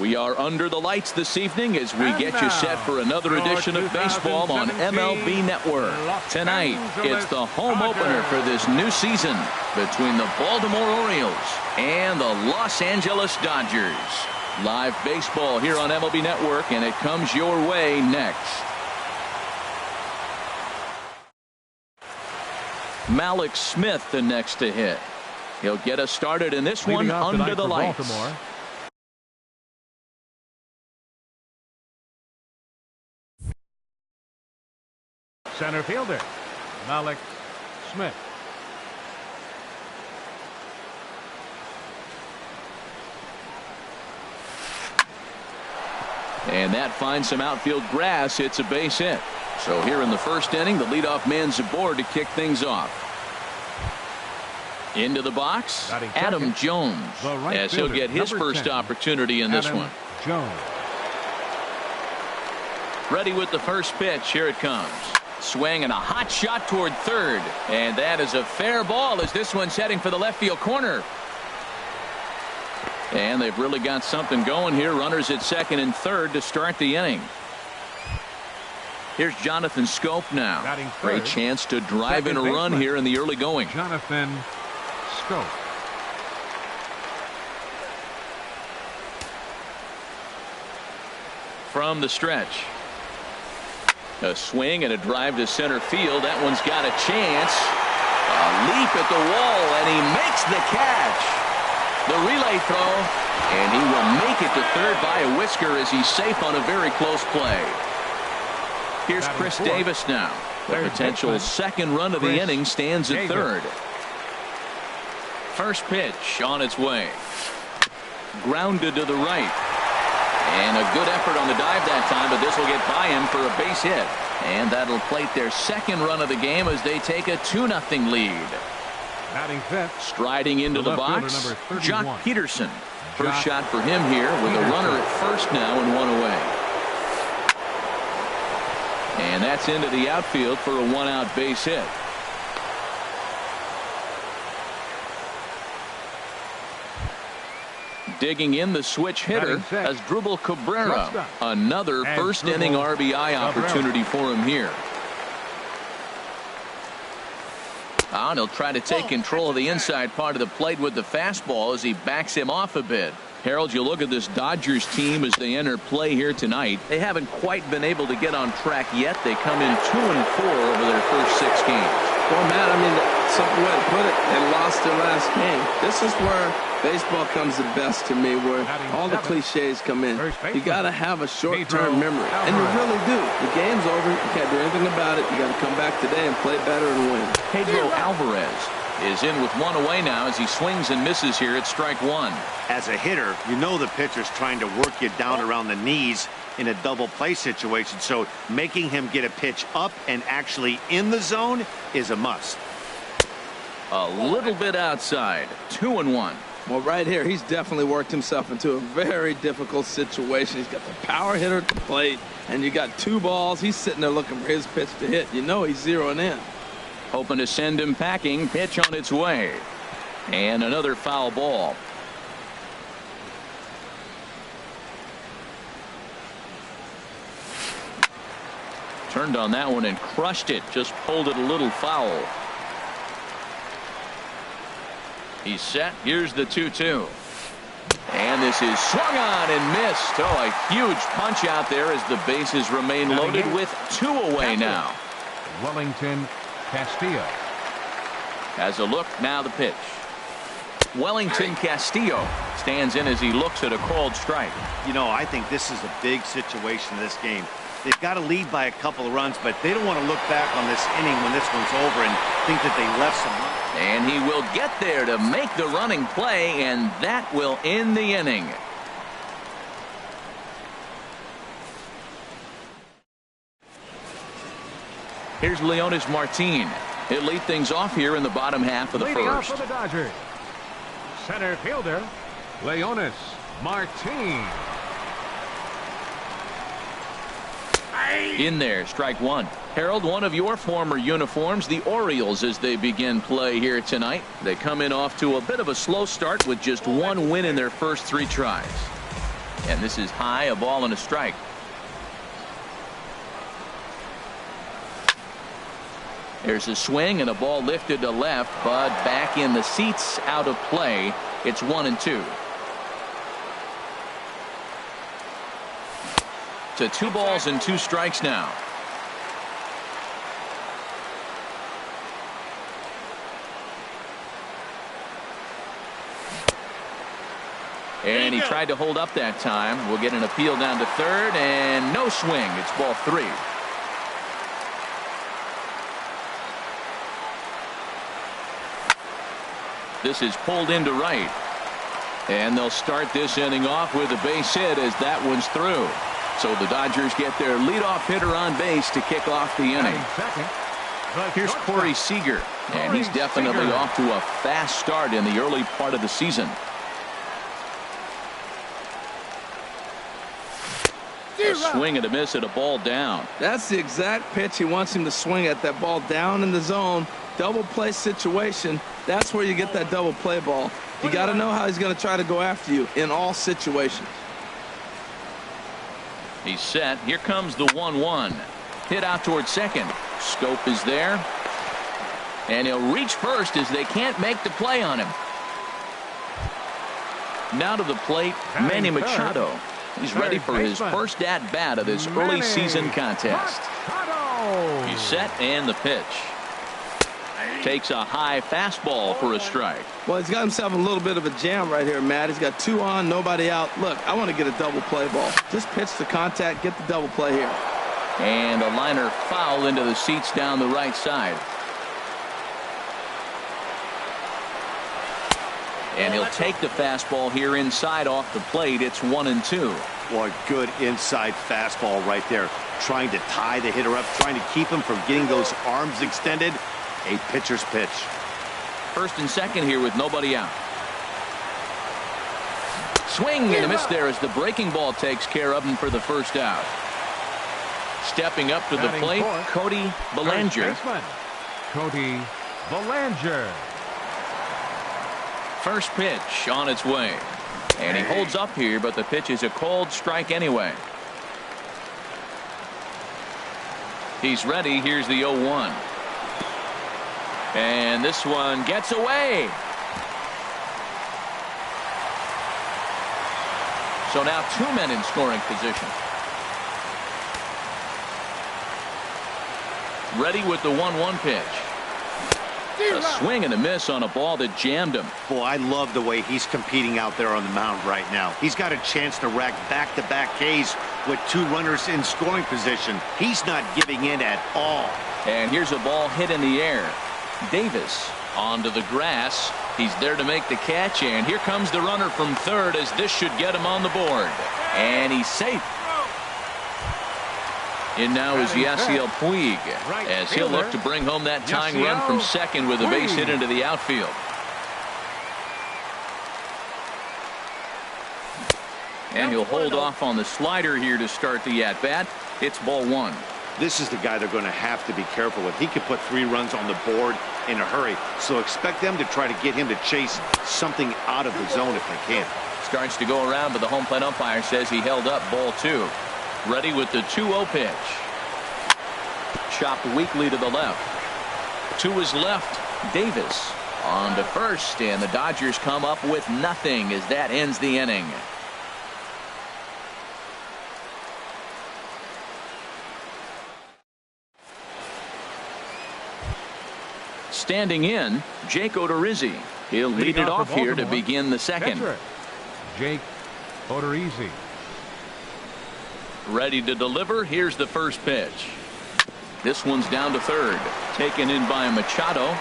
We are under the lights this evening as we get you set for another edition of baseball on MLB Network. Tonight, it's the home opener for this new season between the Baltimore Orioles and the Los Angeles Dodgers. Live baseball here on MLB Network, and it comes your way next. Malik Smith the next to hit. He'll get us started in this one under the lights. Baltimore. Center fielder Malik Smith. And that finds some outfield grass. It's a base hit. So here in the first inning, the leadoff man's aboard to kick things off. Into the box, Adam Jones, as he'll get his first opportunity in this one. Jones. Ready with the first pitch. Here it comes. Swing and a hot shot toward third. And that is a fair ball as this one's heading for the left field corner. And they've really got something going here. Runners at second and third to start the inning. Here's Jonathan Scope now. Great chance to drive in a run here in the early going. Jonathan Scope. From the stretch. A swing and a drive to center field. That one's got a chance. A leap at the wall, and he makes the catch. The relay throw, and he will make it to third by a whisker as he's safe on a very close play. Here's Chris Davis now. The potential second run of the inning stands at third. First pitch on its way. Grounded to the right. And a good effort on the dive that time, but this will get by him for a base hit. And that'll plate their second run of the game as they take a 2-0 lead. Striding into the box, Jock Peterson. First shot for him here with a runner at first now and one away. And that's into the outfield for a one-out base hit. Digging in the switch hitter as Asdrubal Cabrera. Another first inning RBI opportunity for him here. And he'll try to take control of the inside part of the plate with the fastball as he backs him off a bit. Harold, you look at this Dodgers team as they enter play here tonight. They haven't quite been able to get on track yet. They come in 2-4 over their first 6 games. Well, Matt, I mean, simple way to put it, they lost their last game. This is where baseball comes the best to me, where all the cliches come in. You got to have a short-term memory, and you really do. The game's over. You can't do anything about it. You got to come back today and play better and win. Pedro Alvarez is in with one away now as he swings and misses here at strike one. As a hitter, you know the pitcher's trying to work you down around the knees in a double play situation, so making him get a pitch up and actually in the zone is a must. A little bit outside. 2-1. Well, right here, he's definitely worked himself into a very difficult situation. He's got the power hitter at the plate, and you got 2 balls. He's sitting there looking for his pitch to hit. You know he's zeroing in. Hoping to send him packing. Pitch on its way. And another foul ball. Turned on that one and crushed it. Just pulled it a little foul. He's set. Here's the 2-2. And this is swung on and missed. Oh, a huge punch out there as the bases remain loaded with 2 away now. Wellington Castillo. Has a look, now the pitch. Wellington Castillo stands in as he looks at a called strike. You know, I think this is a big situation in this game. They've got to lead by a couple of runs, but they don't want to look back on this inning when this one's over and think that they left some runs. And he will get there to make the running play, and that will end the inning. Here's Leonis Martin. He'll lead things off here in the bottom half of the Leading first. off for the Dodgers, center fielder Leonis Martin. In there, strike one. Harold, one of your former uniforms, the Orioles, as they begin play here tonight. They come in off to a bit of a slow start with just 1 win in their first 3 tries. And this is high, a ball and a strike. There's a swing and a ball lifted to left, but back in the seats, out of play. It's 1-2. To 2 balls and 2 strikes now. And he tried to hold up that time. We'll get an appeal down to third, and no swing. It's ball 3. This is pulled into right. And they'll start this inning off with a base hit as that one's through. So the Dodgers get their leadoff hitter on base to kick off the inning. Here's Corey Seager, and he's definitely off to a fast start in the early part of the season. A swing and a miss at a ball down. That's the exact pitch he wants him to swing at, that ball down in the zone. Double play situation. That's where you get that double play ball. You got to know how he's going to try to go after you in all situations. He's set. Here comes the 1-1. Hit out towards second. Scope is there. And he'll reach first as they can't make the play on him. Now to the plate, Manny Machado. He's ready for his first at-bat of this early season contest. He's set, and the pitch. Takes a high fastball for a strike. Well, he's got himself a little bit of a jam right here, Matt. He's got 2 on, nobody out. Look, I want to get a double play ball. Just pitch the contact, get the double play here. And a liner foul into the seats down the right side. And he'll take the fastball here inside off the plate. It's 1-2. Well, a good inside fastball right there. Trying to tie the hitter up, trying to keep him from getting those arms extended. A pitcher's pitch. First and second here with nobody out. Swing and a miss there as the breaking ball takes care of him for the first out. Stepping up to the plate, Cody Bellinger. Cody Bellinger. First pitch on its way. And he holds up here, but the pitch is a cold strike anyway. He's ready. Here's the 0-1. And this one gets away. So now 2 men in scoring position. Ready with the 1-1 pitch. A swing and a miss on a ball that jammed him. Boy, I love the way he's competing out there on the mound right now. He's got a chance to rack back-to-back Ks with 2 runners in scoring position. He's not giving in at all. And here's a ball hit in the air. Davis onto the grass. He's there to make the catch, and here comes the runner from third as this should get him on the board. And he's safe. And now is Yasiel Puig as he'll look to bring home that tying run from second with a base hit into the outfield. And he'll hold off on the slider here to start the at-bat. It's ball 1. This is the guy they're going to have to be careful with. He could put 3 runs on the board in a hurry. So expect them to try to get him to chase something out of the zone if they can. Starts to go around, but the home plate umpire says he held up ball 2. Ready with the 2-0 pitch. Chopped weakly to the left. To his left, Davis on to first, and the Dodgers come up with nothing as that ends the inning. Standing in, Jake Odorizzi. He'll lead it off here to begin the second. Jake Odorizzi. Ready to deliver. Here's the first pitch. This one's down to third. Taken in by Machado.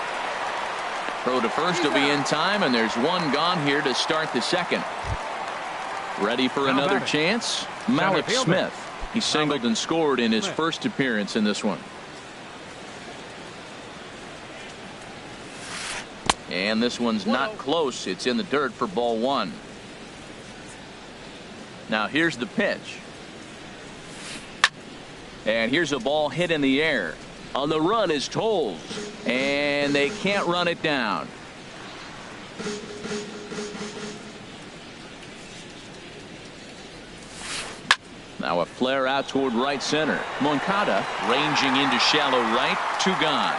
Throw to first will be in time, and there's one gone here to start the second. Ready for another chance. Malik Smith. He singled and scored in his first appearance in this one. And this one's not close. It's in the dirt for ball 1. Now here's the pitch. And here's a ball hit in the air. On the run is Tolles. And they can't run it down. Now a flare out toward right center. Moncada ranging into shallow right. 2 gone.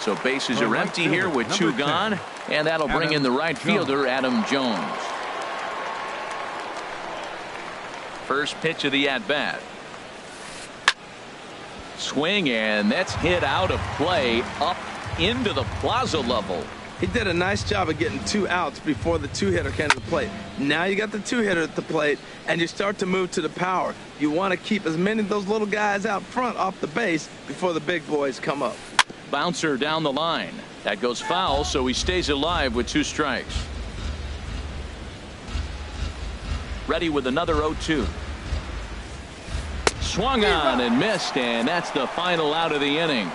So bases are empty here with 2 gone. And that'll bring in the right fielder, Adam Jones. First pitch of the at-bat. Swing, and that's hit out of play up into the plaza level. He did a nice job of getting 2 outs before the 2-hitter came to the plate. Now you got the 2-hitter at the plate, and you start to move to the power. You want to keep as many of those little guys out front off the base before the big boys come up. Bouncer down the line. That goes foul, so he stays alive with 2 strikes. Ready with another 0-2. Swung on and missed, and that's the final out of the inning.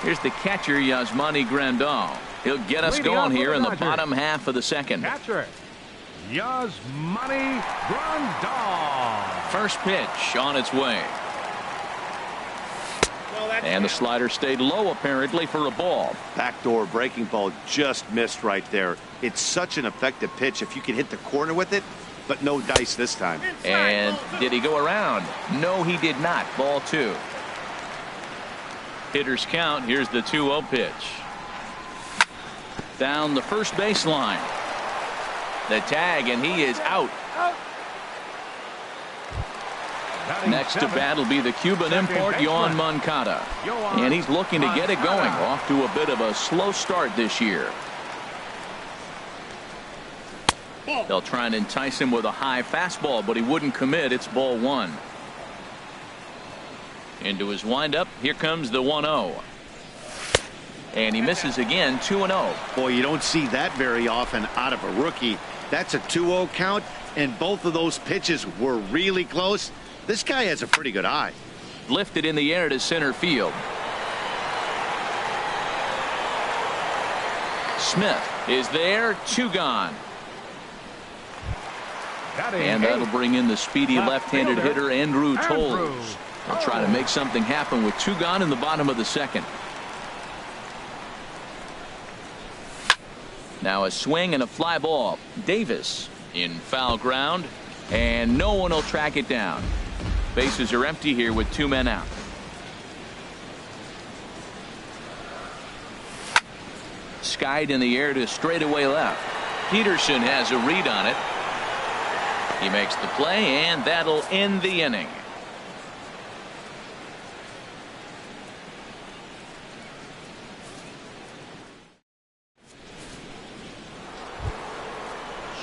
Here's the catcher, Yasmani Grandal. He'll get us going here in the bottom half of the second. Catcher, Yasmani Grandal. First pitch on its way. And the slider stayed low, apparently, for a ball. Backdoor breaking ball just missed right there. It's such an effective pitch if you can hit the corner with it, but no dice this time. And did he go around? No, he did not. Ball 2. Hitters count. Here's the 2-0 pitch. Down the first baseline. The tag, and he is out. Next to bat will be the Cuban import, Yoan Moncada. And he's looking to get it going. Off to a bit of a slow start this year. They'll try and entice him with a high fastball, but he wouldn't commit. It's ball 1. Into his windup. Here comes the 1-0. And he misses again. 2-0. Boy, you don't see that very often out of a rookie. That's a 2-0 count, and both of those pitches were really close. This guy has a pretty good eye. Lifted in the air to center field. Smith is there. 2 gone. And that'll bring in the speedy left-handed hitter Andrew Toles. They'll try to make something happen with 2 gone in the bottom of the second. Now a swing and a fly ball. Davis in foul ground, and no one will track it down. Bases are empty here with 2 men out. Skied in the air to straightaway left. Peterson has a read on it. He makes the play, and that'll end the inning.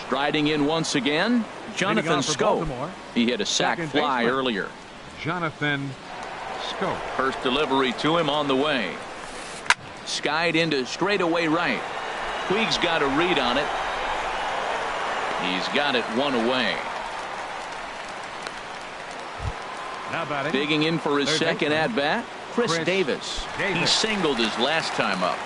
Striding in once again, Jonathan Scope. He hit a sac fly earlier. Jonathan Scope. First delivery to him on the way. Skied into straightaway right. Puig's got a read on it. He's got it 1 away. Digging in for his second at bat, Chris Davis. He singled his last time up.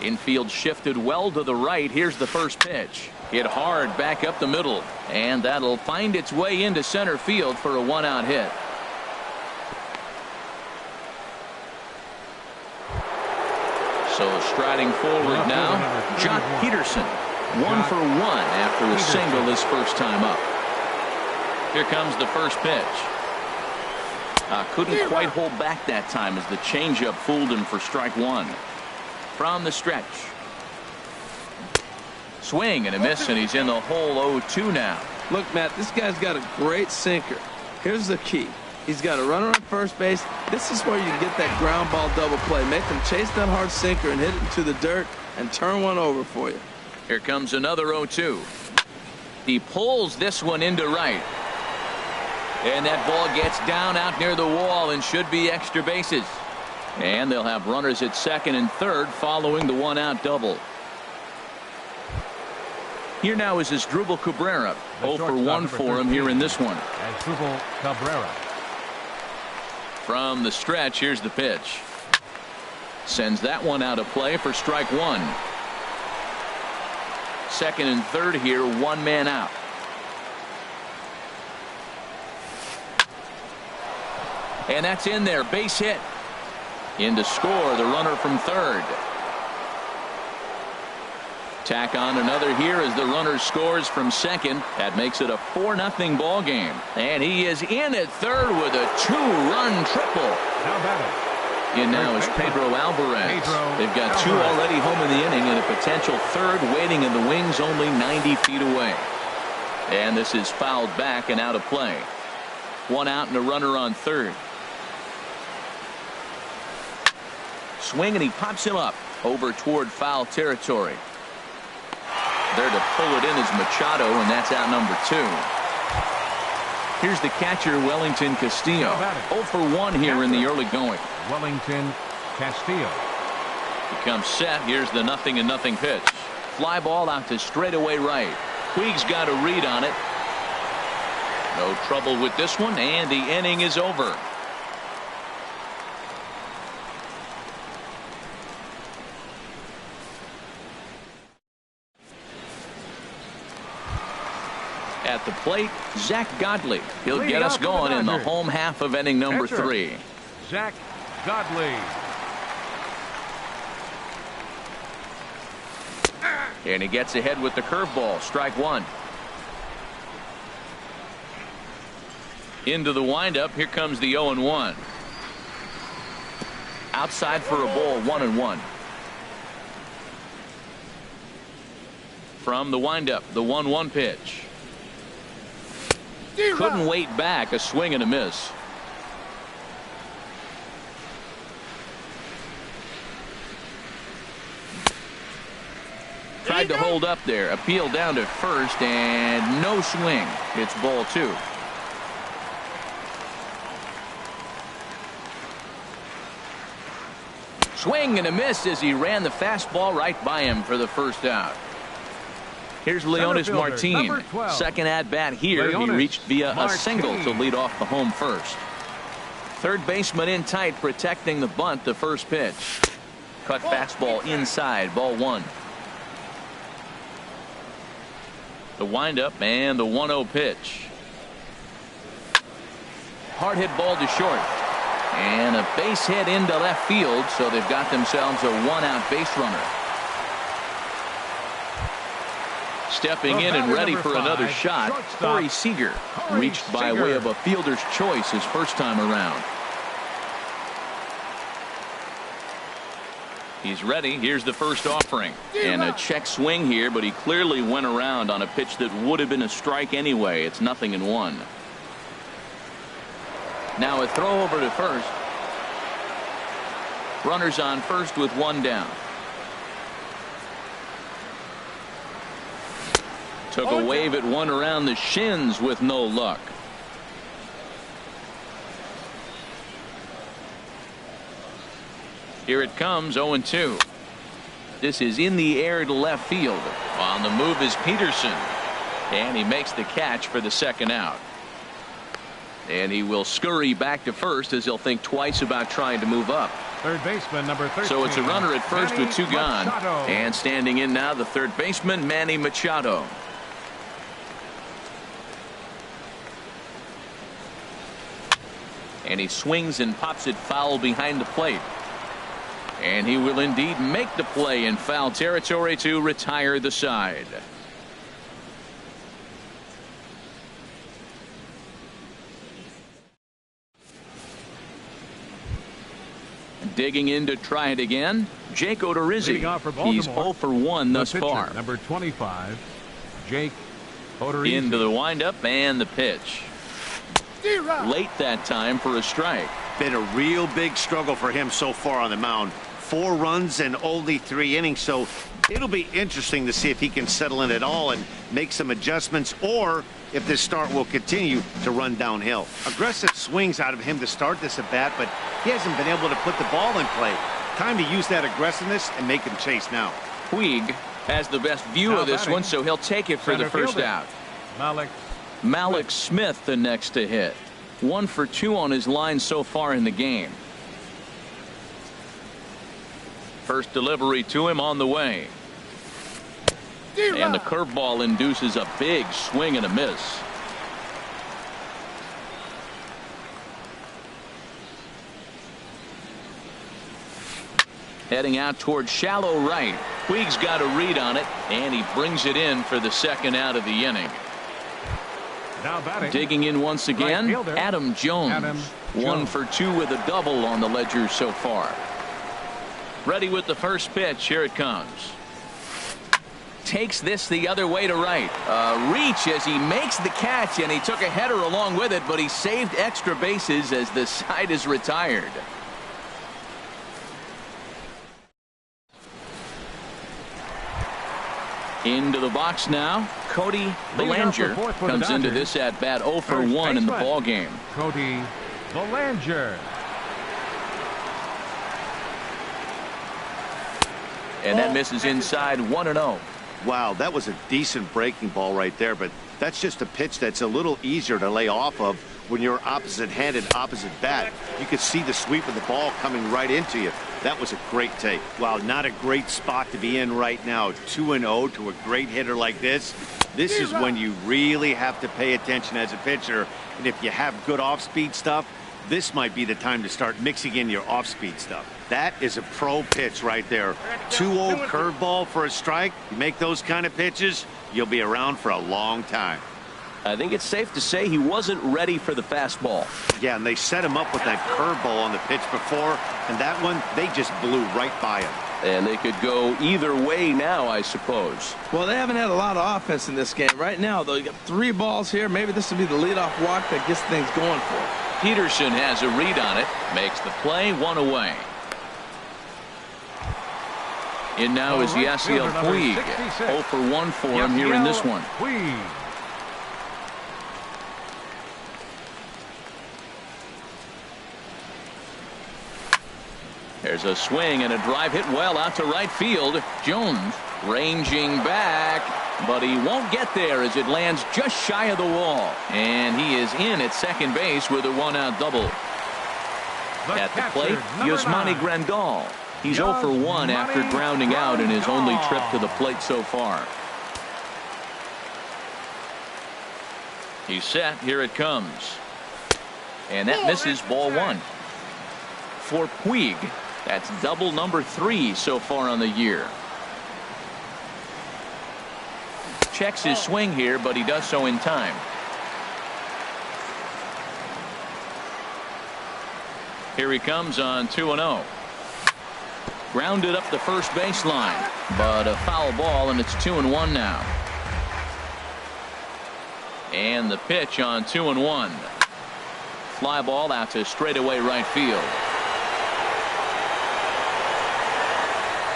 Infield shifted well to the right. Here's the first pitch. Hit hard back up the middle, and that'll find its way into center field for a 1-out hit. So striding forward now, Jock Peterson. 1 for 1 after a single his first time up. Here comes the first pitch. Couldn't quite hold back that time as the changeup fooled him for strike 1. From the stretch. Swing and a miss, and he's in the hole 0-2 now. Look, Matt, this guy's got a great sinker. Here's the key. He's got a runner on first base. This is where you get that ground ball double play. Make him chase that hard sinker and hit it into the dirt and turn one over for you. Here comes another 0-2. He pulls this one into right. And that ball gets down out near the wall and should be extra bases. And they'll have runners at second and third following the 1-out double. Here now is Asdrubal Cabrera. 0 for 1 for him here in this one. Asdrubal Cabrera. From the stretch, here's the pitch. Sends that one out of play for strike 1. Second and third here, 1 man out. And that's in there. Base hit. In to score the runner from third. Tack on another here as the runner scores from second. That makes it a 4-0 ball game. And he is in at third with a 2-run triple. In now is Pedro Alvarez. They've got 2 already home in the inning and a potential third waiting in the wings only 90 feet away. And this is fouled back and out of play. 1 out and a runner on third. Swing and he pops him up over toward foul territory. There to pull it in is Machado, and that's out number 2. Here's the catcher, Wellington Castillo. 0 for 1 here in the early going. Wellington Castillo. He comes set. Here's the 0-0 pitch. Fly ball out to straightaway right. Puig's got a read on it. No trouble with this one, and the inning is over. At the plate, Zach Godley. He'll get us going in the home half of inning number 3. Zach Godley. And he gets ahead with the curveball. Strike 1. Into the windup. Here comes the 0-1. Outside for a ball. 1-1. From the windup, the 1-1 pitch. Couldn't wait back. A swing and a miss. Tried to hold up there. Appeal down to first and no swing. It's ball 2. Swing and a miss as he ran the fastball right by him for the first out. Here's Leonis Martin. Second at bat here. He reached via a single to lead off the home first. Third baseman in tight, protecting the bunt. The first pitch. Cut fastball inside. Ball 1. The windup and the 1-0 pitch. Hard hit ball to short. And a base hit into left field, so they've got themselves a 1-out base runner. Stepping in and ready for another shot, Corey Seager. Reached by way of a fielder's choice his first time around. He's ready. Here's the first offering. And a check swing here, but he clearly went around on a pitch that would have been a strike anyway. It's 0-1. Now a throw over to first. Runners on first with 1 down. Took a wave at one around the shins with no luck. Here it comes, 0-2. This is in the air to left field. On the move is Peterson. And he makes the catch for the second out. And he will scurry back to first as he'll think twice about trying to move up. Third baseman number 13. So it's a runner at first Manny with 2 gone. Machado. And standing in now the third baseman, Manny Machado. And he swings and pops it foul behind the plate. And he will indeed make the play in foul territory to retire the side. Digging in to try it again, Jake Odorizzi. He's 0 for 1 thus far. Number 25, Jake Odorizzi. Into the windup and the pitch. Late that time for a strike. Been a real big struggle for him so far on the mound. 4 runs and only 3 innings, so it'll be interesting to see if he can settle in at all and make some adjustments, or if this start will continue to run downhill. Aggressive swings out of him to start this at bat, but he hasn't been able to put the ball in play. Time to use that aggressiveness and make him chase now. Puig has the best view of this one, so he'll take it for the first out. Malik Smith the next to hit. 1 for 2 on his line so far in the game. First delivery to him on the way. And the curveball induces a big swing and a miss. Heading out towards shallow right. Puig's got a read on it, and he brings it in for the second out of the inning. Now batting. Digging in once again, Right fielder, Adam Jones. 1 for 2 with a double on the ledger so far. Ready with the first pitch. Here it comes. Takes this the other way to right. Reach as he makes the catch, and he took a header along with it, but he saved extra bases as the side is retired. Into the box now. Cody Bellinger comes into this at bat 0 for 1 in the ball game. Cody Bellinger. And that misses inside 1-0. Wow, that was a decent breaking ball right there, but that's just a pitch that's a little easier to lay off of when you're opposite-handed, opposite bat. You could see the sweep of the ball coming right into you. That was a great take. Wow, not a great spot to be in right now. 2-0 to a great hitter like this. This is when you really have to pay attention as a pitcher. And if you have good off-speed stuff, this might be the time to start mixing in your off-speed stuff. That is a pro pitch right there. 2-0 curveball for a strike. You make those kind of pitches, you'll be around for a long time. I think it's safe to say he wasn't ready for the fastball. Yeah, and they set him up with that curveball on the pitch before, and that one, they just blew right by him. And they could go either way now, I suppose. Well, they haven't had a lot of offense in this game. Right now, though, you got 3 balls here. Maybe this will be the leadoff walk that gets things going for him. Peterson has a read on it. Makes the play, 1 away. In now is Yasiel Puig. 0 for 1 for him here in this one. Puig. There's a swing and a drive hit well out to right field. Jones ranging back, but he won't get there as it lands just shy of the wall. And he is in at second base with a 1-out double. At the plate, Yasmani Grandal. He's 0 for 1 after grounding out in his only trip to the plate so far. He's set. Here it comes. And that misses, ball 1. For Puig, that's double number 3 so far on the year. Checks his swing here, but he does so in time. Here he comes on 2-0. Grounded up the first baseline, but a foul ball, and it's 2-1 now. And the pitch on 2-1. Fly ball out to straightaway right field.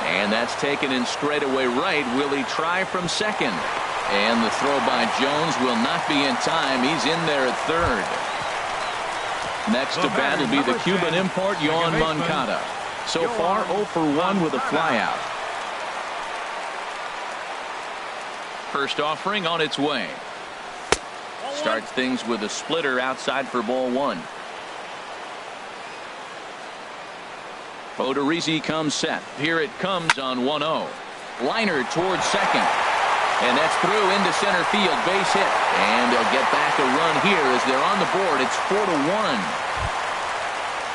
And that's taken in straightaway right. Will he try from second? And the throw by Jones will not be in time. He's in there at third. Next to bat will be the Cuban import, Yohan Moncada. So far, 0 for 1 with a flyout. First offering on its way. Starts things with a splitter outside for ball 1. Odorizzi comes set. Here it comes on 1-0. Liner towards second. And that's through into center field. Base hit. And they'll get back a run here as they're on the board. It's 4-1.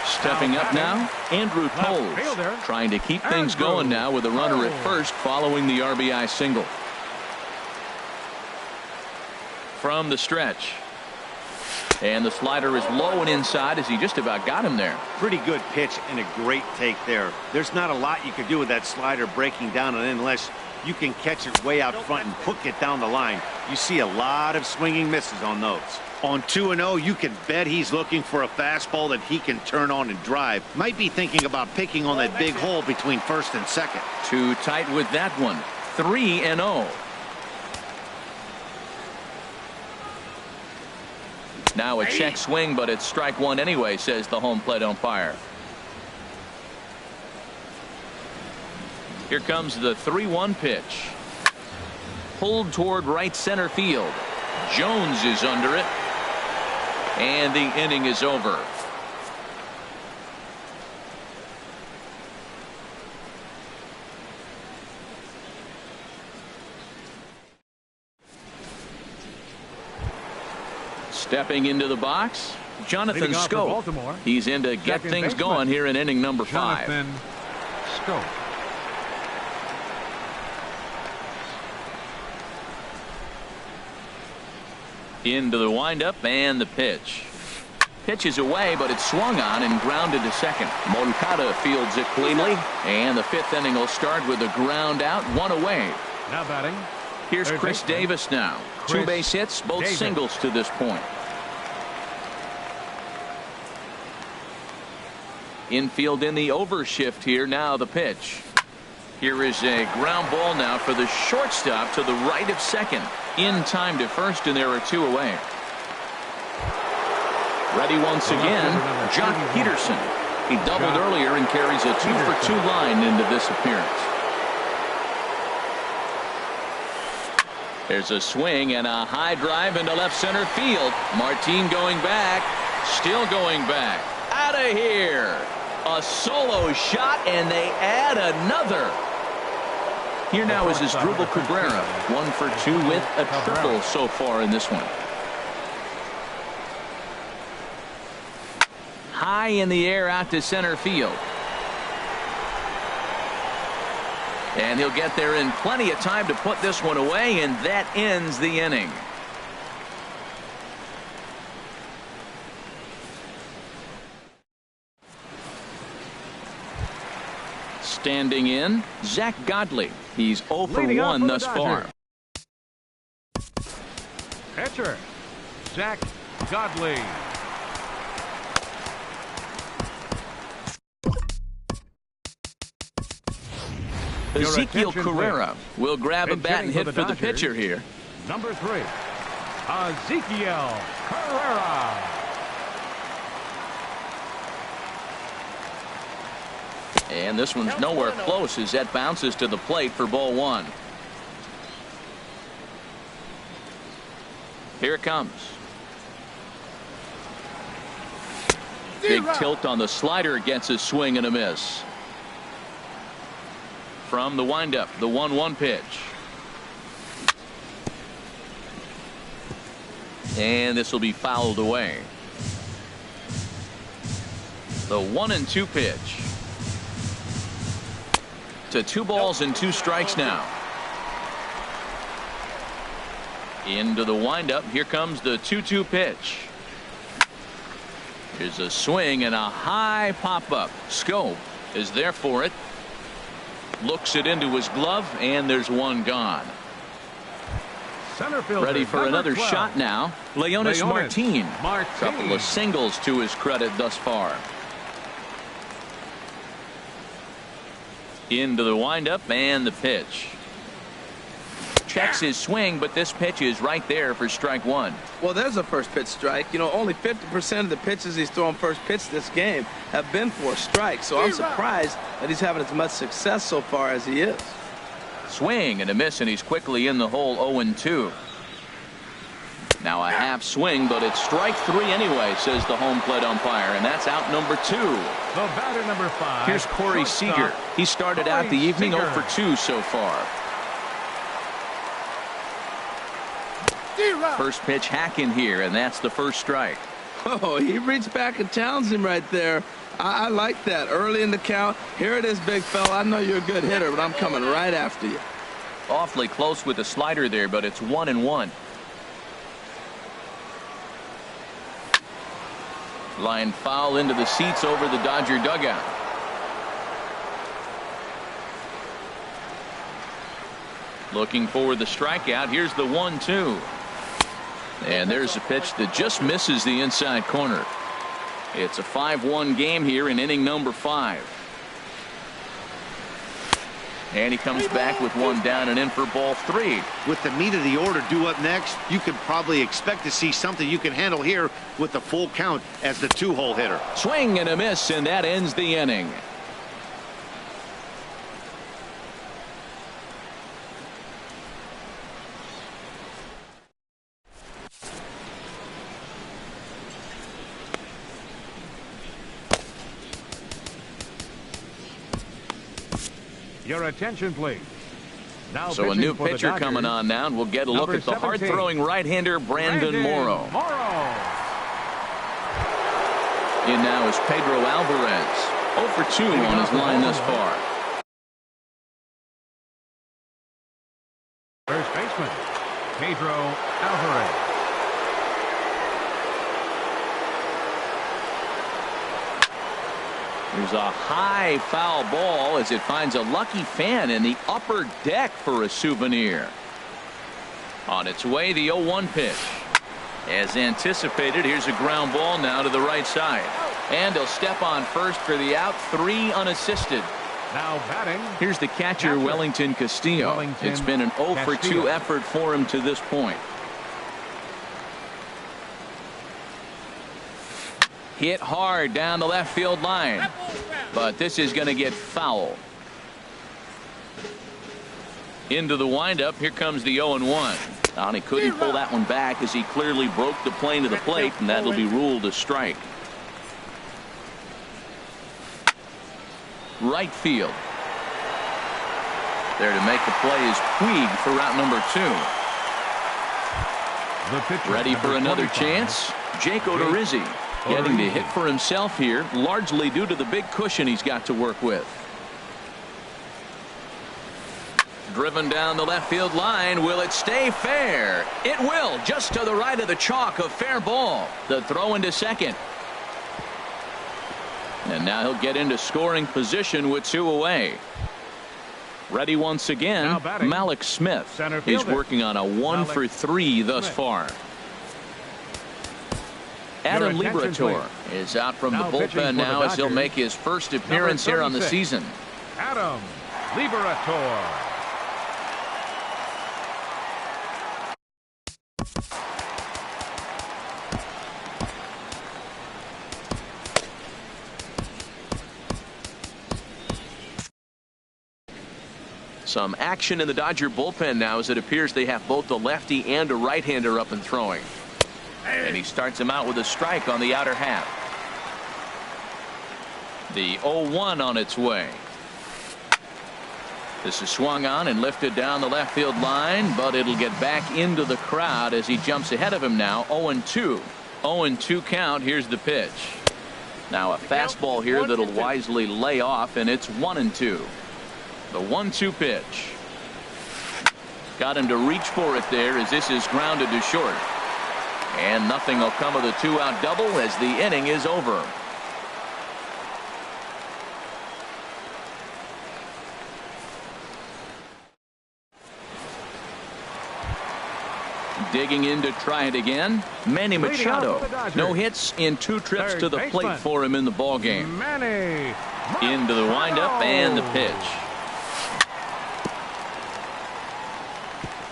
Stepping up now, Andrew Toles, trying to keep things going now with a runner at first following the RBI single. From the stretch. And the slider is low and inside as he just about got him there. Pretty good pitch and a great take there. There's not a lot you can do with that slider breaking down and in unless you can catch it way out front and hook it down the line. You see a lot of swinging misses on those. On 2-0, you can bet he's looking for a fastball that he can turn on and drive. Might be thinking about picking on that big hole between first and second. Too tight with that one. 3-0. Now a check swing, but it's strike 1 anyway, says the home plate umpire. Here comes the 3-1 pitch. Pulled toward right center field. Jones is under it. And the inning is over. Stepping into the box, Jonathan Scope. He's in to get things going here in inning number 5. Jonathan Scope. Into the windup and the pitch. Pitch is away, but it's swung on and grounded to second. Moncada fields it cleanly. And the fifth inning will start with a ground out, one away. Now batting. Here's Chris Davis now. Two base hits, both singles to this point. Infield in the overshift here. Now the pitch. Here is a ground ball now for the shortstop to the right of second. In time to first, and there are two away. Ready once again, Jock Peterson. He doubled earlier and carries a 2-for-2 line into this appearance. There's a swing and a high drive into left center field. Martin going back, still going back. Out of here. A solo shot, and they add another. Here now is Asdrubal Cabrera, 1 for 2 with a triple so far in this one. High in the air out to center field. And he'll get there in plenty of time to put this one away, and that ends the inning. Standing in, Zach Godley. He's 0 for 1 thus far. Pitcher, Zach Godley. Ezekiel Carrera will grab a bat and hit for the pitcher here. Number 3, Ezekiel Carrera. And this one's nowhere close as that bounces to the plate for ball 1. Here it comes. Big tilt on the slider, gets a swing and a miss. From the windup, the 1-1 pitch. And this will be fouled away. The 1-2 pitch. To 2 balls and 2 strikes now. Into the windup. Here comes the 2-2 pitch. Here's a swing and a high pop-up. Scope is there for it. Looks it into his glove, and there's one gone. Center fielder, ready for another 12. Shot now. Leonis Martin. Martin. Couple of singles to his credit thus far. Into the windup and the pitch. Checks his swing, but this pitch is right there for strike 1. Well, there's a first pitch strike. You know, only 50% of the pitches he's thrown first pitch this game have been for strikes. So I'm surprised that he's having as much success so far as he is. Swing and a miss, and he's quickly in the hole. 0-2. Now a half swing, but it's strike 3 anyway, says the home plate umpire, and that's out number 2. The batter number 5. Here's Corey Seager. He started out the evening 0 for 2 so far. First pitch hack in here, and that's the first strike. Oh, he reached back and challenged him right there. I like that. Early in the count. Here it is, big fella. I know you're a good hitter, but I'm coming right after you. Awfully close with the slider there, but it's 1-1. Line foul into the seats over the Dodger dugout. Looking for the strikeout. Here's the 1-2. And there's a pitch that just misses the inside corner. It's a 5-1 game here in inning number 5. And he comes back with one down and in for ball 3. With the meat of the order due up next, you could probably expect to see something you can handle here with the full count as the 2-hole hitter. Swing and a miss, and that ends the inning. Your attention, please. Now so a new pitcher coming on now, and we'll get a look at the hard-throwing right-hander Brandon Morrow. In now is Pedro Alvarez. 0 for 2 on his line thus far. There's a high foul ball as it finds a lucky fan in the upper deck for a souvenir. On its way, the 0-1 pitch. As anticipated, here's a ground ball now to the right side. And he'll step on first for the out, 3 unassisted. Now batting. Here's the catcher, Wellington Castillo. It's been an 0 for 2 effort for him to this point. Hit hard down the left field line. But this is going to get foul. Into the windup. Here comes the 0-1. And he couldn't pull that one back as he clearly broke the plane to the plate, and that'll be ruled a strike. Right field. There to make the play is Puig for route number 2. Ready for another chance. Jake Odorizzi getting the hit for himself here, largely due to the big cushion he's got to work with. Driven down the left field line. Will it stay fair? It will, just to the right of the chalk, a fair ball. The throw into second. And now he'll get into scoring position with 2 away. Ready once again, Malik Smith. He's working on a 1 for 3 thus far. Adam Liberatore is out from the bullpen now as he'll make his first appearance here on the season. Adam Liberatore. Some action in the Dodger bullpen now as it appears they have both a lefty and a right-hander up and throwing. And he starts him out with a strike on the outer half. The 0-1 on its way. This is swung on and lifted down the left field line, but it'll get back into the crowd as he jumps ahead of him now. 0-2. 0-2 count. Here's the pitch. Now a fastball here that'll wisely lay off, and it's 1-2. The 1-2 pitch. Got him to reach for it there as this is grounded to short. And nothing will come of the 2-out double as the inning is over. Digging in to try it again. Manny Machado. No hits in 2 trips to the plate for him in the ball game. Into the windup and the pitch.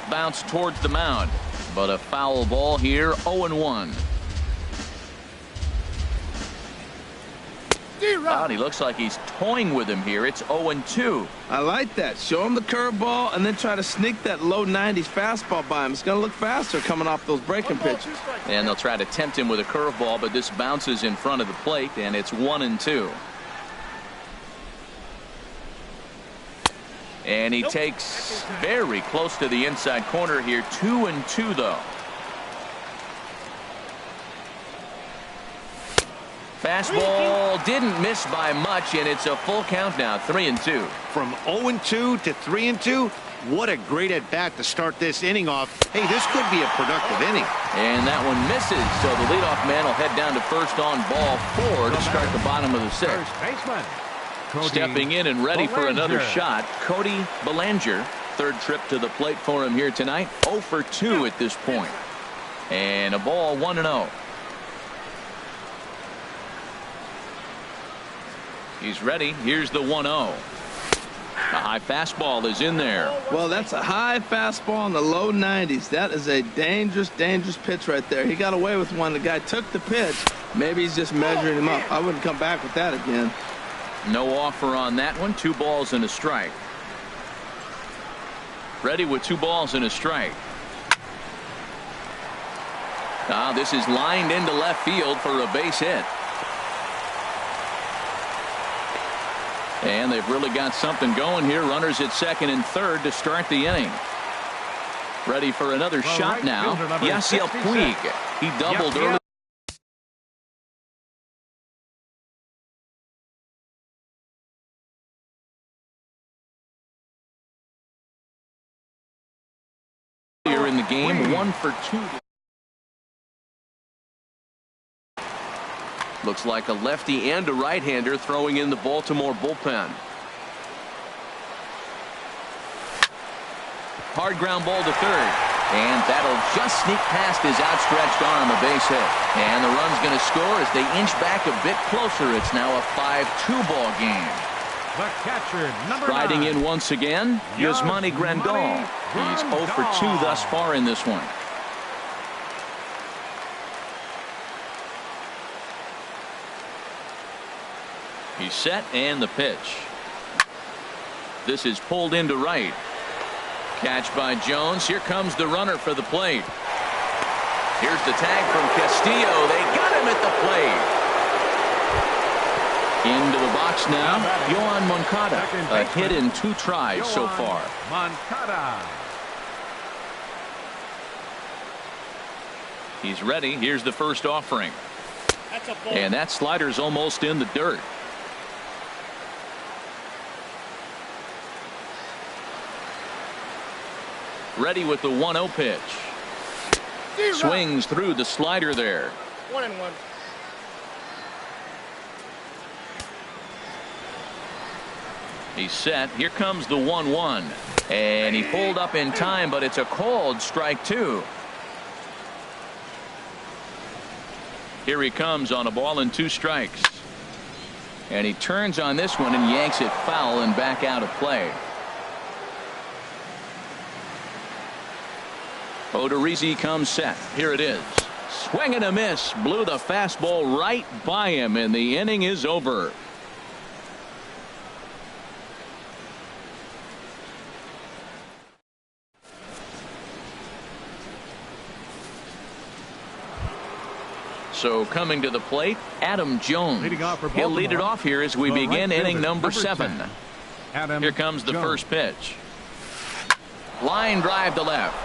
Bounce towards the mound, but a foul ball here. 0-1. And he looks like he's toying with him here. It's 0-2. I like that. Show him the curveball and then try to sneak that low 90s fastball by him. It's going to look faster coming off those breaking pitches. And they'll try to tempt him with a curveball, but this bounces in front of the plate, and it's 1-2. And he takes very close to the inside corner here. 2-2 though. Fastball didn't miss by much, and it's a full count now. 3-2. From 0-2 to 3-2. What a great at bat to start this inning off. Hey, this could be a productive inning. And that one misses, so the leadoff man will head down to first on ball 4 to start the bottom of the 6th. Stepping in and ready for another shot, Cody Bellinger. 3rd trip to the plate for him here tonight. 0 for 2 at this point. And a ball 1-0. He's ready. Here's the 1-0. A high fastball is in there. Well, that's a high fastball in the low 90s. That is a dangerous, dangerous pitch right there. He got away with one. The guy took the pitch. Maybe he's just measuring him up. I wouldn't come back with that again. No offer on that one. 2 balls and a strike. Ready with 2 balls and a strike. Now this is lined into left field for a base hit. And they've really got something going here. Runners at 2nd and 3rd to start the inning. Ready for another shot now. Yasiel Puig. He doubled early. In the game. 1 for 2. Looks like a lefty and a right-hander throwing in the Baltimore bullpen. Hard ground ball to third. And that'll just sneak past his outstretched arm, a base hit. And the run's going to score as they inch back a bit closer. It's now a 5-2 ball game. The catcher, number Riding 9. in once again, Yasmani Grandal. He's 0 for 2 thus far in this one. He's set and the pitch. This is pulled into right. Catch by Jones. Here comes the runner for the plate. Here's the tag from Castillo. They got him at the plate. Into the box now, Yohan Moncada. A hit in 2 tries so far. Moncada. He's ready. Here's the first offering. And that slider's almost in the dirt. Ready with the 1-0 pitch. Swings through the slider there. 1-1. He's set. Here comes the 1-1. And he pulled up in time, but it's a called strike 2. Here he comes on a ball and 2 strikes. And he turns on this one and yanks it foul and back out of play. Odorizzi comes set. Here it is. Swing and a miss. Blew the fastball right by him, and the inning is over. So coming to the plate, Adam Jones. He'll lead it off here as we begin inning number 7. Here comes the first pitch. Line drive to left.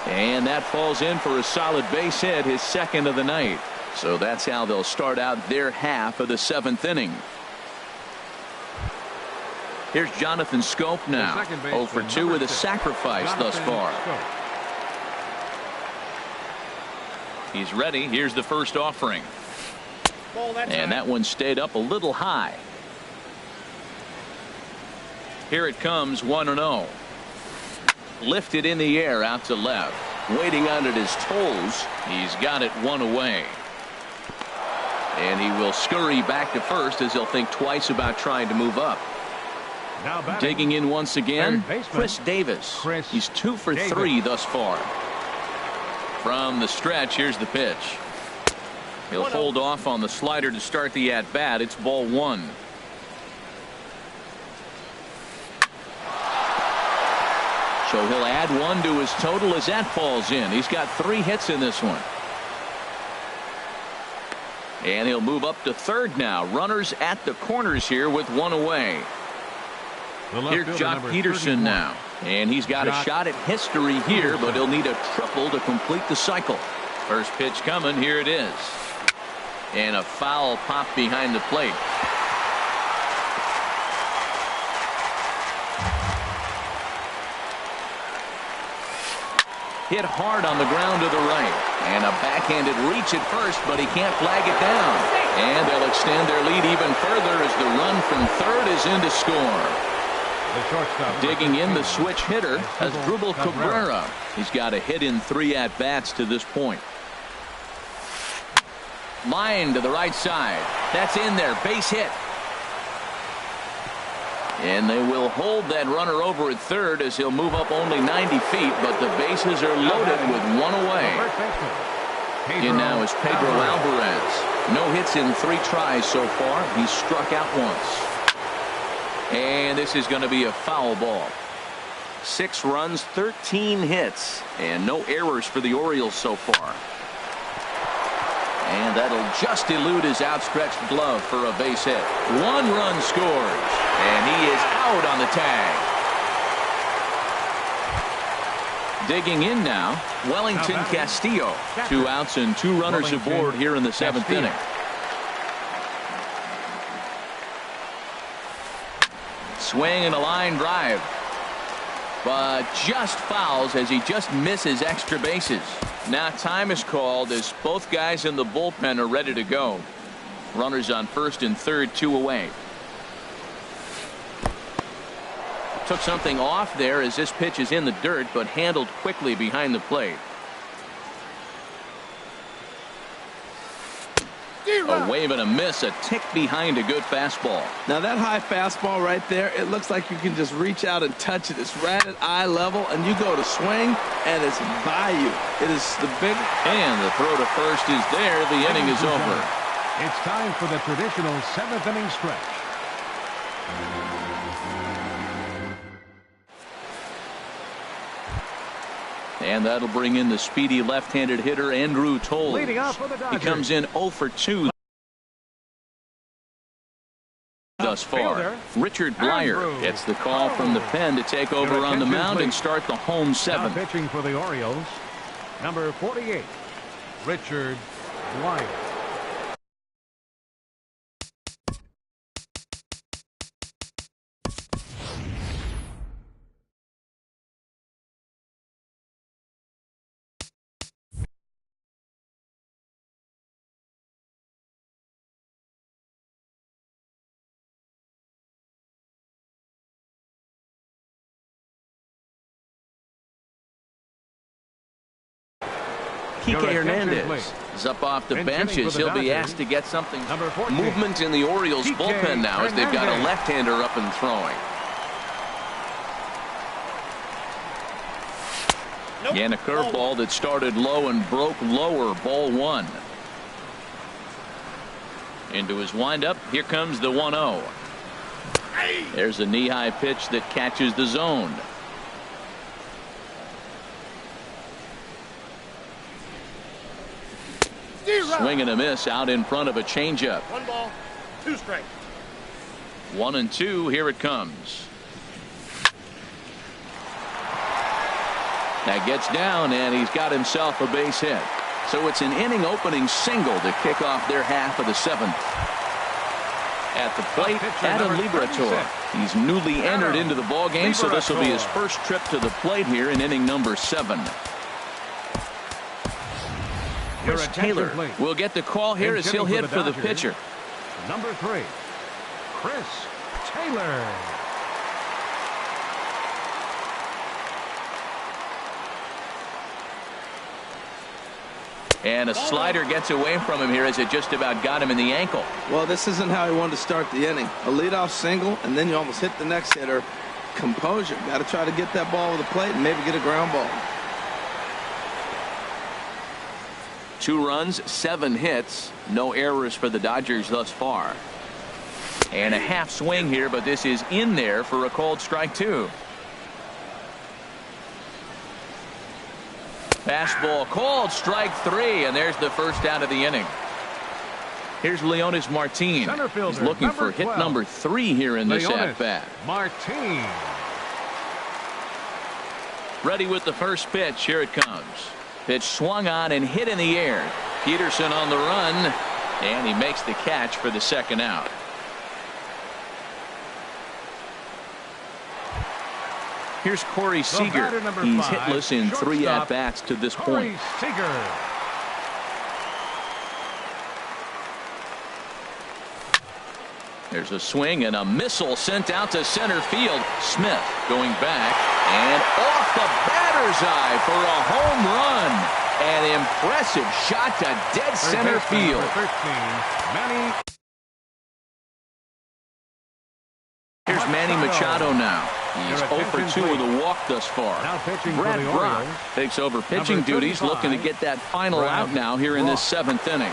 And that falls in for a solid base hit, his second of the night. So that's how they'll start out their half of the 7th inning. Here's Jonathan Scope now. 0 for 2 with a sacrifice thus far. He's ready. Here's the first offering. And that one stayed up a little high. Here it comes, 1-0. Lifted in the air out to left. Waiting on it his toes. He's got it 1 away. And he will scurry back to first as he'll think twice about trying to move up. Digging in once again, Chris Davis. He's 2 for 3 thus far. From the stretch, here's the pitch. He'll hold off on the slider to start the at-bat. It's ball 1. So he'll add 1 to his total as that falls in. He's got 3 hits in this one. And he'll move up to third now. Runners at the corners here with 1 away. Here's Jock Peterson now. And he's got a shot at history here, but he'll need a triple to complete the cycle. First pitch coming. Here it is. And a foul pop behind the plate. Hit hard on the ground to the right. And a backhanded reach at first, but he can't flag it down. And they'll extend their lead even further as the run from third is in to score. Digging in the switch hitter as Drupal Cabrera. He's got a hit in 3 at-bats to this point. Line to the right side. That's in there. Base hit. And they will hold that runner over at third as he'll move up only 90 feet, but the bases are loaded with 1 away. In now is Pedro Alvarez. No hits in 3 tries so far. He's struck out once. And this is going to be a foul ball. 6 runs, 13 hits, and no errors for the Orioles so far. And that'll just elude his outstretched glove for a base hit. 1 run scores, and he is out on the tag. Digging in now, Wellington Castillo. 2 outs and 2 runners aboard here in the 7th inning. Swing and a line drive. but just fouls as he just misses extra bases. Now time is called as both guys in the bullpen are ready to go. Runners on first and third, 2 away. Took something off there as this pitch is in the dirt, but handled quickly behind the plate. A wave and a miss, a tick behind a good fastball. Now that high fastball right there, it looks like you can just reach out and touch it. It's right at eye level, and you go to swing, and it's by you. It is the big. And the throw to first is there. The inning is over. It's time for the traditional 7th inning stretch. And that'll bring in the speedy left-handed hitter Andrew Toles. Leading off for the Dodgers. He comes in 0 for 2 thus far. Richard Blyer gets the call from the pen to take over on the mound and start the home 7th. Now pitching for the Orioles, number 48, Richard Blyer. Kike Hernandez is up off the bench as he'll be asked to get something movement in the Orioles bullpen now as they've got a left-hander up and throwing. And a curveball that started low and broke lower. Ball 1. Into his windup. Here comes the 1-0. There's a knee-high pitch that catches the zone. Swing and a miss out in front of a changeup. 1 ball, 2 strikes. 1-2. Here it comes. That gets down, and he's got himself a base hit. So it's an inning opening single to kick off their half of the 7th. At the plate, Adam Liberatore. He's newly entered into the ballgame, so this will be his first trip to the plate here in inning number 7. Chris Taylor will get the call here as he'll hit for the pitcher. Number 3, Chris Taylor. And a slider gets away from him here as it just about got him in the ankle. Well, this isn't how he wanted to start the inning. A leadoff single, and then you almost hit the next hitter. Composure. Got to try to get that ball over the plate and maybe get a ground ball. 2 runs, 7 hits, no errors for the Dodgers thus far. And a half swing here, but this is in there for a called strike 2. Fastball called, strike 3, and there's the first out of the inning. Here's Leonis Martin. He's looking for hit number 3 here in this at-bat. Martin. Ready with the first pitch. Here it comes. Pitch swung on and hit in the air. Peterson on the run, and he makes the catch for the second out. Here's Corey Seager. He's hitless in 3 at-bats to this point. Seager. There's a swing and a missile sent out to center field. Smith going back and off the batter's eye for a home run. An impressive shot to dead center field. Here's Manny Machado now. He's 0 for 2 with a walk thus far. Brad Brock takes over pitching duties, looking to get that final out now here in this 7th inning.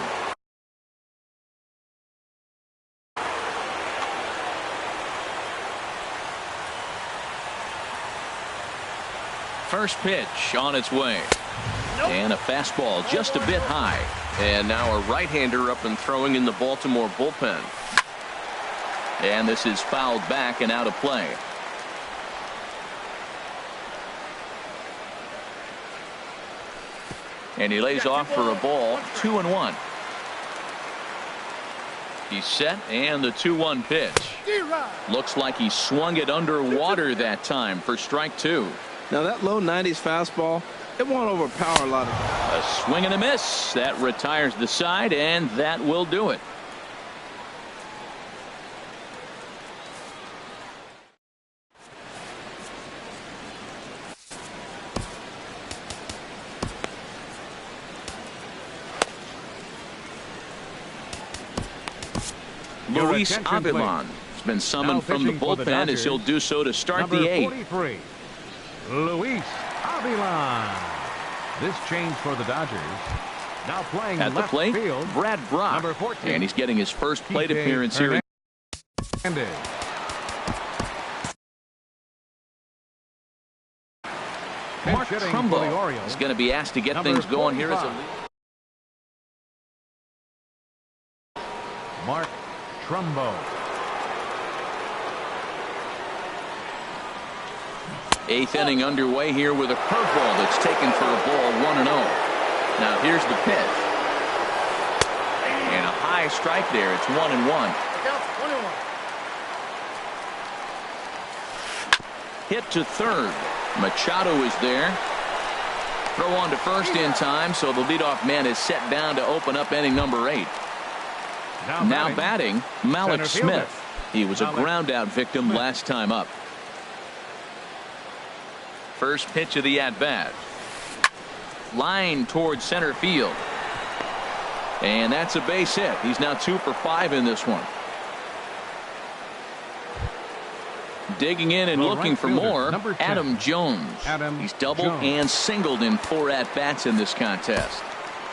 First pitch on its way. And a fastball just a bit high. And now a right-hander up and throwing in the Baltimore bullpen. And this is fouled back and out of play. And he lays off for a ball. 2-1. He's set, and the 2-1 pitch. Looks like he swung it underwater that time for strike 2. Now that low 90s fastball, it won't overpower a lot of A swing and a miss. That retires the side, and that will do it. Luis Avilan has been summoned from the bullpen as he'll do so to start the 8th. 43, Luis Avilan. This change for the Dodgers. Now playing at the left plate, field, Brad Brock. number 14, and he's getting his first plate appearance here. Mark Trumbo is going to be asked to get things going here as a Mark Trumbo. 8th inning underway here with a curveball that's taken for a ball, 1-0. Now here's the pitch. And a high strike there. It's 1-1. Hit to third. Machado is there. Throw on to first in time, so the leadoff man is set down to open up inning number 8. Now batting, Malik Smith. He was a ground out victim last time up. First pitch of the at-bat. Line towards center field. And that's a base hit. He's now 2 for 5 in this one. Digging in and looking for more, Adam Jones. He's doubled and singled in 4 at-bats in this contest.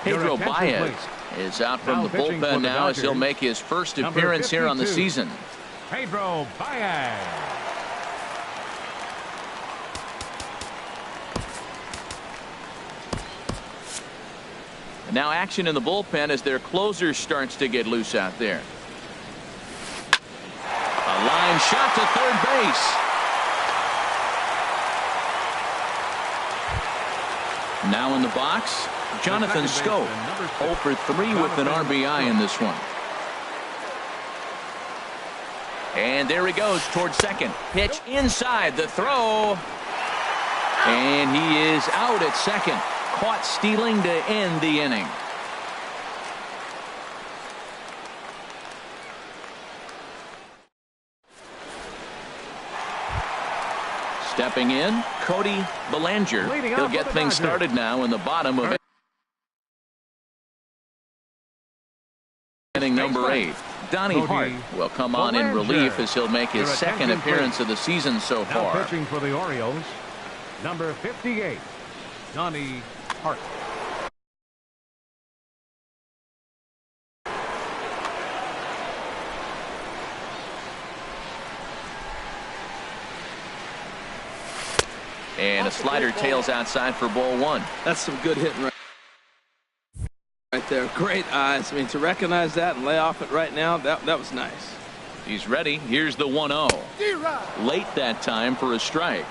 Pedro Baez is out from the bullpen now as he'll make his first appearance here on the season. Pedro Baez. And now action in the bullpen as their closer starts to get loose out there. A line shot to third base. Now in the box, Jonathan Schoop, 0 for 3 with an RBI in this one. And there he goes towards second. Pitch inside, the throw. And he is out at second. Caught stealing to end the inning. Stepping in, Cody Bellinger. He'll get things started now in the bottom of inning number 8. Donnie Hart will come on in relief as he'll make his second appearance of the season so far. Now pitching for the Orioles, number 58, Donnie Hart. And a slider tails outside for ball 1. That's some good hitting right there. Great eyes. I mean, to recognize that and lay off it right now, that was nice. He's ready. Here's the 1-0. Late that time for a strike.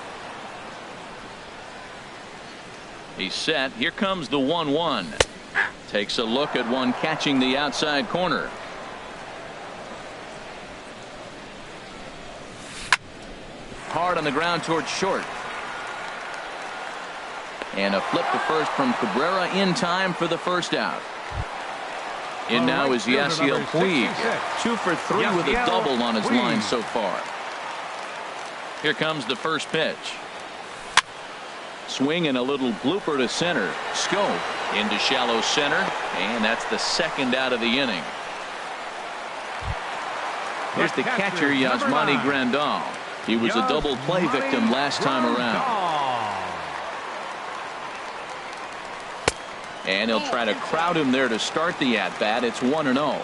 He's set. Here comes the 1-1. Takes a look at one catching the outside corner. Hard on the ground towards short. And a flip to first from Cabrera in time for the first out. In now is Yasiel Puig. 2 for 3 with a double on his line so far. Here comes the first pitch. Swing and a little blooper to center. Schoop into shallow center, and that's the second out of the inning. Here's the catcher, Yasmani Grandal. He was a double play victim last time around. And he'll try to crowd him there to start the at-bat. It's 1-0.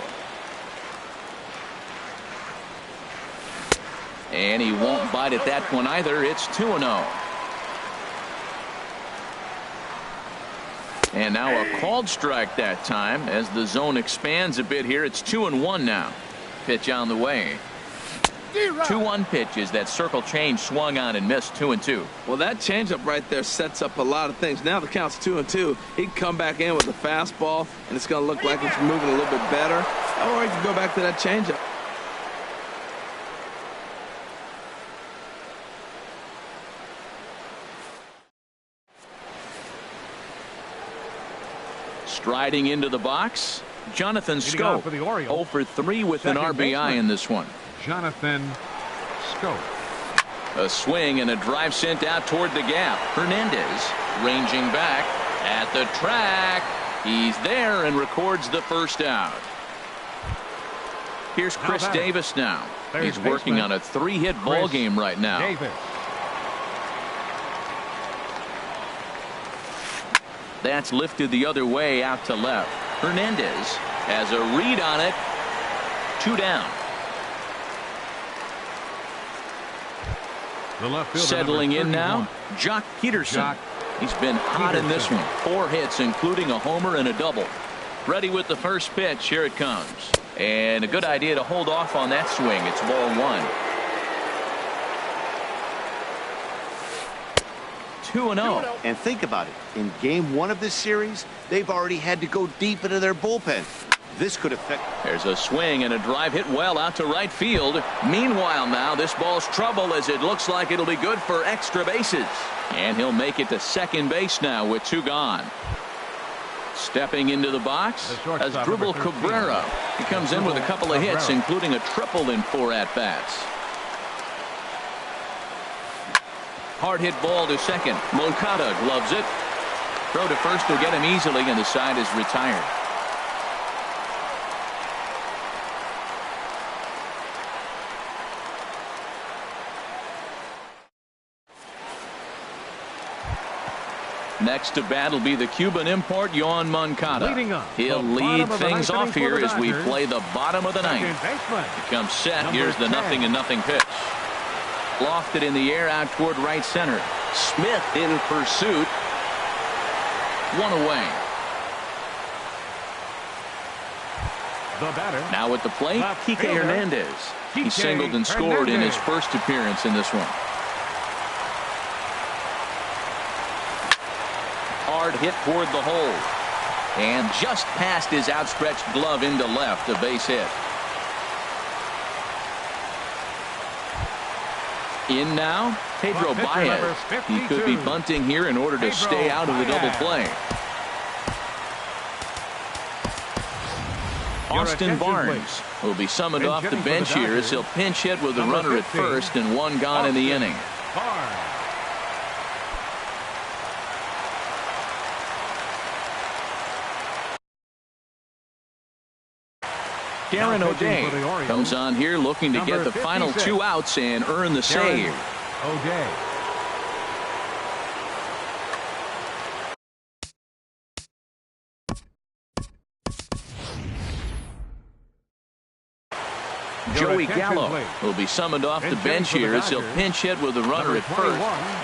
And he won't bite at that one either. It's 2-0. And now a called strike that time as the zone expands a bit here. It's 2-1 now. Pitch on the way. 2-1 pitches. That circle change swung on and missed. 2-2. Well, that changeup right there sets up a lot of things. Now the count's 2-2. He can come back in with a fastball, and it's going to look like it's moving a little bit better. Or he can go back to that changeup. Striding into the box, Jonathan Scope. For the Orioles. 0 for 3 with an RBI baseman, in this one. Jonathan Scope. A swing and a drive sent out toward the gap. Hernandez ranging back at the track. He's there and records the first out. Here's Chris Davis now. He's working on a 3-hit ball game right now. Davis. That's lifted the other way out to left. Hernandez has a read on it. 2 down. The left fielder, Settling in now, 31. Jock Peterson. Jock He's been hot in this Peterson. one. 4 hits, including a homer and a double. Ready with the first pitch. Here it comes. And a good idea to hold off on that swing. It's ball 1. 2-0. And think about it. In game 1 of this series, they've already had to go deep into their bullpen. This could affect. There's a swing and a drive hit well out to right field. Meanwhile now this ball's trouble as it looks like it'll be good for extra bases. And he'll make it to second base now with 2 gone. Stepping into the box as Dribble Cabrera. He comes in with a couple of hits, including a triple in 4 at-bats. Hard hit ball to second. Moncada gloves it. Throw to first will get him easily, and the side is retired. Next to bat will be the Cuban import, Yoan Moncada. He'll lead things off here as we play the bottom of the ninth. He comes set. Here's the 0-0 pitch. Lofted in the air out toward right center. Smith in pursuit. 1 away. The batter. Now at the plate, Kike Hernandez. He singled and scored in his first appearance in this one. Hard hit toward the hole. And just past his outstretched glove into left, a base hit. In now, Pedro Baez. He could be bunting here in order to stay out of the double play. Austin Barnes will be summoned off the bench here as he'll pinch hit with a runner at first and 1 gone in the inning. Darren O'Day comes on here looking to get the final 2 outs and earn the save. O'Day. Joey Gallo will be summoned off the bench here as he'll pinch hit with a runner at first.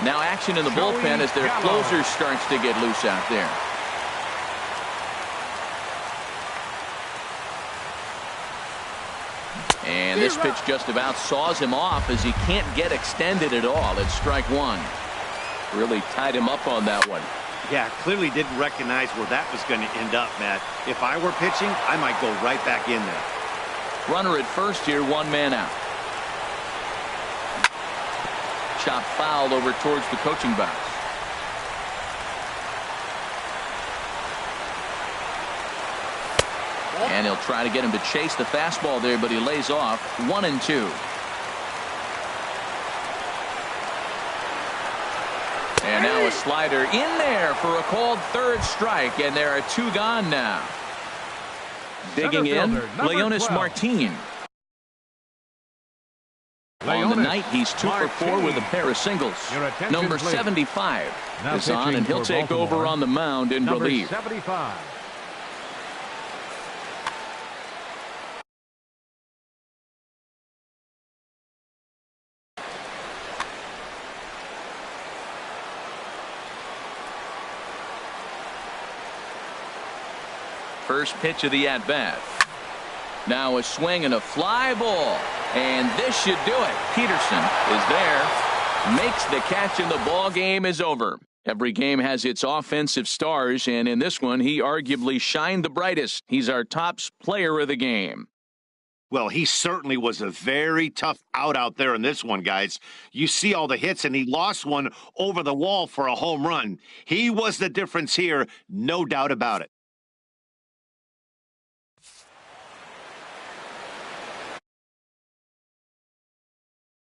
Now action in the bullpen as their closer starts to get loose out there. And this pitch just about saws him off as he can't get extended at all. It's strike 1. Really tied him up on that one. Yeah, clearly didn't recognize where that was going to end up, Matt. If I were pitching, I might go right back in there. Runner at first here, 1 man out. Chop foul over towards the coaching box. And he'll try to get him to chase the fastball there, but he lays off. 1-2. And now a slider in there for a called 3rd strike, and there are 2 gone now. Digging in, Leonis Martin. On the night, he's 2 for 4 with a pair of singles. Number 75 is on, and he'll take over on the mound in relief. 75. First pitch of the at-bat. Now a swing and a fly ball. And this should do it. Peterson is there. Makes the catch and the ball game is over. Every game has its offensive stars, and in this one, he arguably shined the brightest. He's our top player of the game. Well, he certainly was a very tough out there in this one, guys. You see all the hits, and he lost one over the wall for a home run. He was the difference here, no doubt about it.